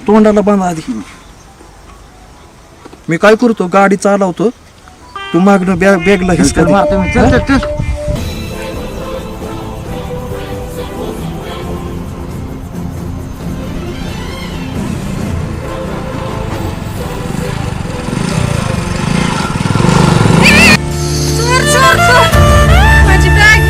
तोंडाला बांधा आधी. मी काय करतो, गाडी चालवतो, तू मागणं बॅगला हिसका दे. माझी बॅग.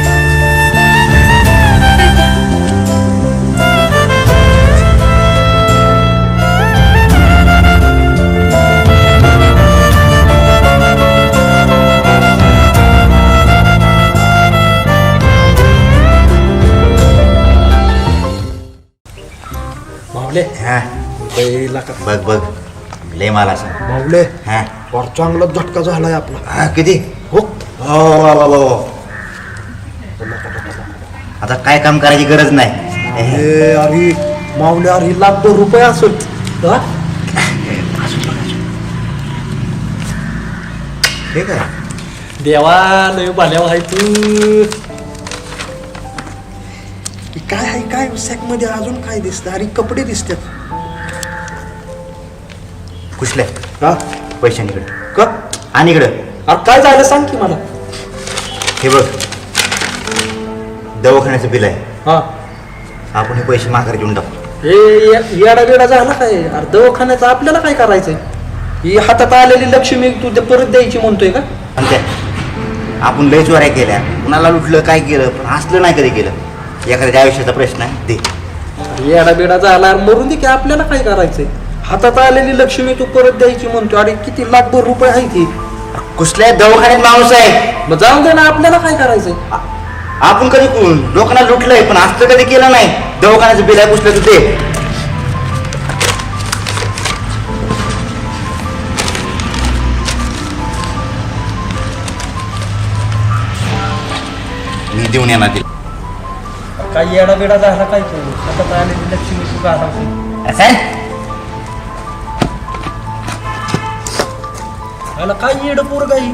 मावले हा बैला का बघ बघ लय मला सांग. मावले हा फार चांगला झटका झालाय आपला. हा किती हो आता काय काम करायची गरज नाही. अरे मावले, अरे ₹1,00,000 असेल. हा? ठीक आहे. देवा लय भाल्यावर आहे तू. काय आहे काय सॅक मध्ये अजून काय दिसतं? अरे कपडे दिसतात. कुठले हा पैशांकडे का? आणि इकडं अरे काय झालं सांग की मला. हे बघ दवाखान्याचं बिल आहे. हा आपण हे पैसे माघारी देऊन टाकू. हे येडा बेडा झाला काय? अरे दवाखान्याचं आपल्याला काय करायचंय? ही हातात आलेली लक्ष्मी तू ते परत द्यायची म्हणतोय का? आणि त्या आपण लय चोऱ्या केल्या, कुणाला लुटलं काय केलं, पण असलं नाही कधी केलं. एखाद्या आयुष्याचा प्रश्न आहे दे. येडा बेडा झाला मरून दे की, आपल्याला काय करायचंय? हातात आलेली लक्ष्मी तू परत द्यायची म्हणतो. अरे किती ₹1,00,000 आहे ती. कुठल्या दवाखान्यात माणूस आहे? मग जाऊन दे ना, आपल्याला काय करायचंय? आपण कधी लोकांना लुटलंय पण असलं कधी केलं नाही. दवाखान्याचं बिल आहे पुसलं तर ते मी देऊन येणार ते. काय येडा बेडा झाला काय तू? हातात आलेली लक्ष्मी तू घालावते. असं आहे? याला काय येड पोरगा ही.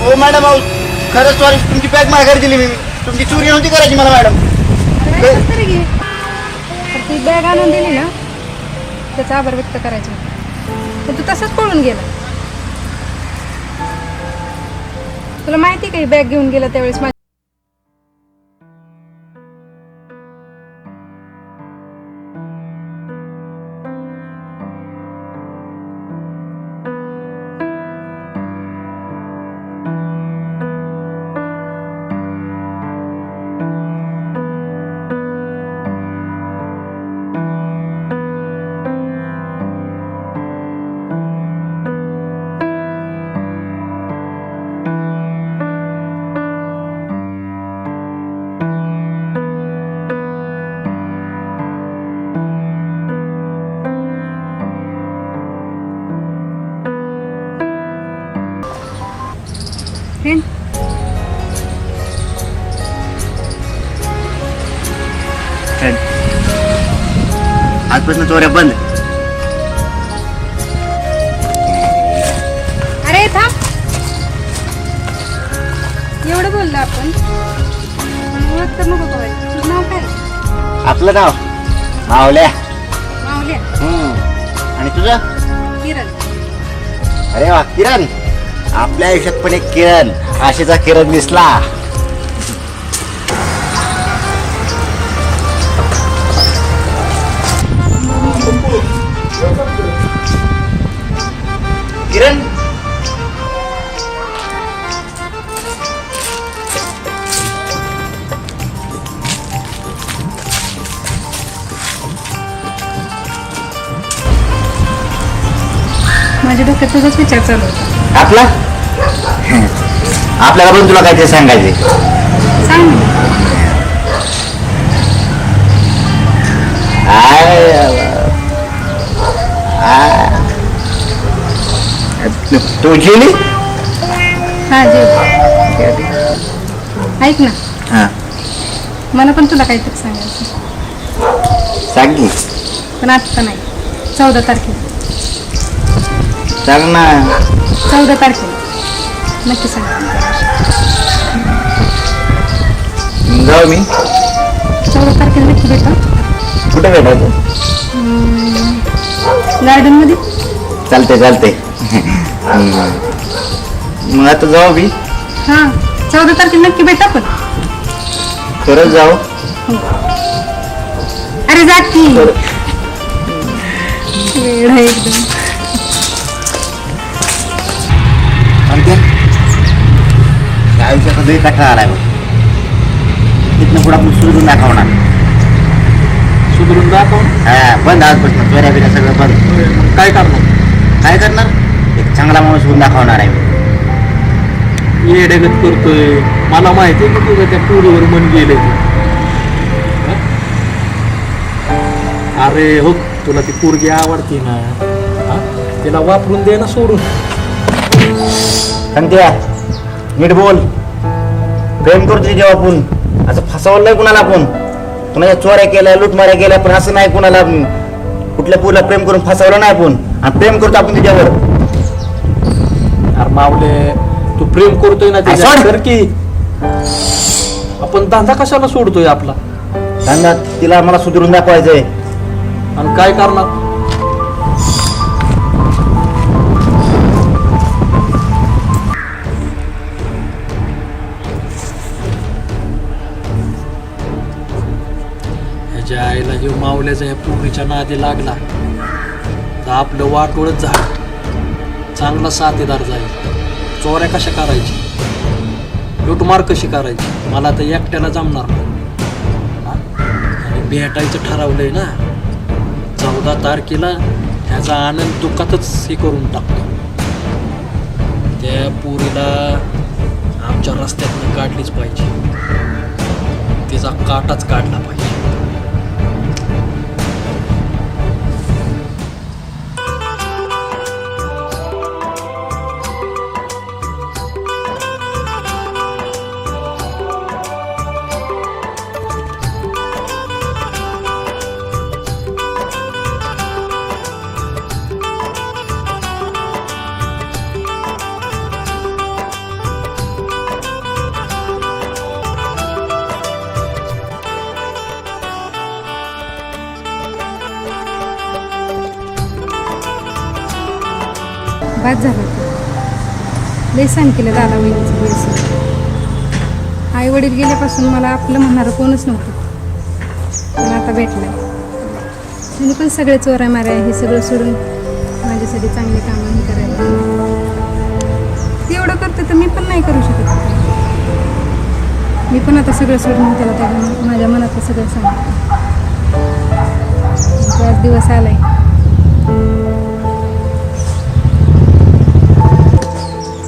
हो मॅडम, अहो खरंच सॉरी, तुमची बॅग माघारी दिली मी. तुमची चोरी नव्हती करायची मला मॅडम. ती बॅग आणून दिली ना, त्याचा आभार व्यक्त करायचा होता. तर तू तसंच पळून गेला. तुला माहिती का ही बॅग घेऊन गेला त्यावेळेस फ्रेंड. आजपासून चोऱ्या बंद. अरे थांब. एवढं बोललो आपण. ओळख तर नको बघायला. तुझं नाव काय? आपलं नाव मावल्या. माऊल्या. आणि तुझं? किरण. अरे वा किरण, आपल्या आयुष्यात पण एक किरण, आशेचा किरण दिसला. किरण, माझ्या डोक्यात तुझाच विचार चालू होता. आपला आपल्याला पण तुला काहीतरी सांगायचे. सांग ना. तू जेवली? हा जेव. ऐक ना, हा मला पण तुला काहीतरी सांगायचं, सांग की. पण आत्ता नाही. 14 तारखेला. सांग ना. 14 तारखेला नक्की सांग. जाऊ मी. 14 तारखेला नक्की भेटा. कुठे भेटायचं? गार्डन मध्ये. चालते चालते. मग आता जाऊ मी. हा 14 तारखेला नक्की भेटा. पण खरंच जाऊ? अरे जा की. वेळ आहे एकदम. आयुष्याचा लई कठा आलाय बघ. तिथनं पुढे आपण सुधरून दाखवणार. सुधरून दाखव. हा बंद आजपासून चोऱ्या बिऱ्या सगळं बंद. काय करणार? काय करणार? एक चांगला माणूस होऊन दाखवणार आहे. येडेगत करतोय. मला माहिती आहे की तुझं त्या पुरीवर मन गेले. अरे हो, तुला ती पोरगी आवडते ना, हा? तिला वापरून दे ना सोडून. सांगते नीट बोल. प्रेम करतोय जेव्हा आपण असं फसवलं नाही कुणाला. आपण कुणाच्या चोऱ्या केल्या, लुटमाऱ्या केल्या, पण असं नाही कुणाला कुठल्या पोरीला प्रेम करून फसवलं नाही आपण. आणि प्रेम करतो आपण तिच्यावर. अरे मावले, तू प्रेम करतोय ना सोड. तर की आपण धंदा कशाला सोडतोय आपला? धंदा तिला मला सुधरून दाखवायचंय. आणि काय करणार? ह्याच्या आईला जेव्हा मावल्याचा ह्या पूर्वीच्या नादी लागला तर आपलं वाटोळच झालं. चांगला साथीदार जाईल. चोऱ्या कशा करायची, लुटमार कशी करायची, मला तर एकट्याला जमणार नाही. हा? आणि भेटायचं ठरवलंय ना 14 तारखेला. ह्याचा आनंद दुःखातच हे करून टाकतो. त्या पोरीला आमच्या रस्त्यातनं काढलीच पाहिजे. तिचा काटाच काढला पाहिजे. बाद झालं. लय सांग केलं दादा वहिनीचं वेळेस. आई वडील गेल्यापासून मला आपलं म्हणणारं कोणच नव्हतं. पण आता भेटलंय. त्यांनी पण सगळे चोऱ्या माऱ्या हे सगळं सोडून माझ्यासाठी चांगले कामं हे करायला लागले. ते एवढं करते तर मी पण नाही करू शकत. मी पण आता सगळं सोडून त्याला त्या माझ्या मनातलं सगळं सांगते. आज दिवस आलाय.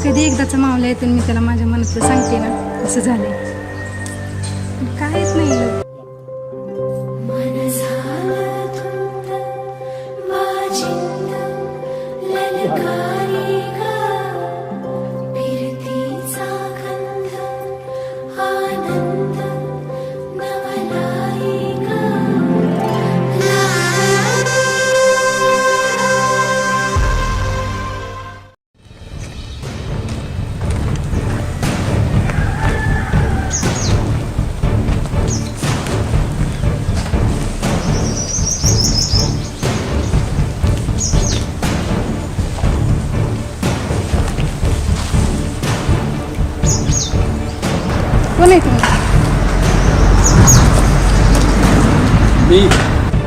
कधी एकदाचा मावला येतो मी त्याला माझ्या मनातलं सांगते ना, असं झालंय. काहीच नाही.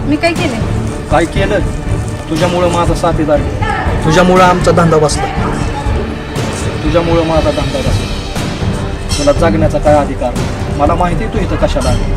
मी काय केलंय? काय केलं? तुझ्यामुळं माझा साथीदार गेला. तुझ्यामुळं आमचा धंदा बसला. तुझ्यामुळं माझा धंदा बसला. तुला जगण्याचा काय अधिकार नाही. मला माहिती आहे तू इथं कशाला आली.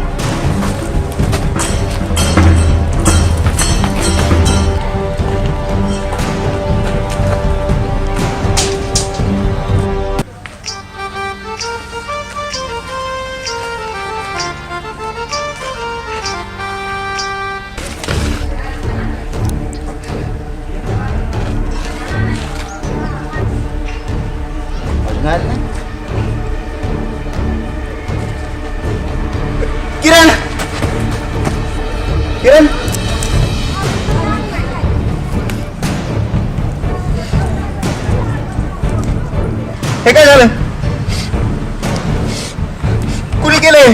किरण किरण हे काय झालं? कुणी केलंय?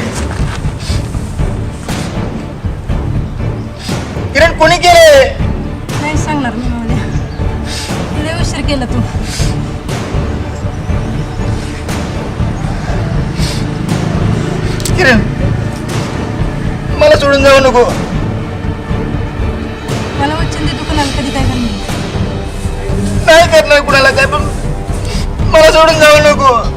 किरण कोणी केलंय? नाही सांगणार मी मला. लय उशीर केला तू. किरण मला सोडून जाऊ नको. मला वचन दे तू कोणाला कधी काय करणार. नाही करणार कुणाला काय, पण मला सोडून जाऊ नको.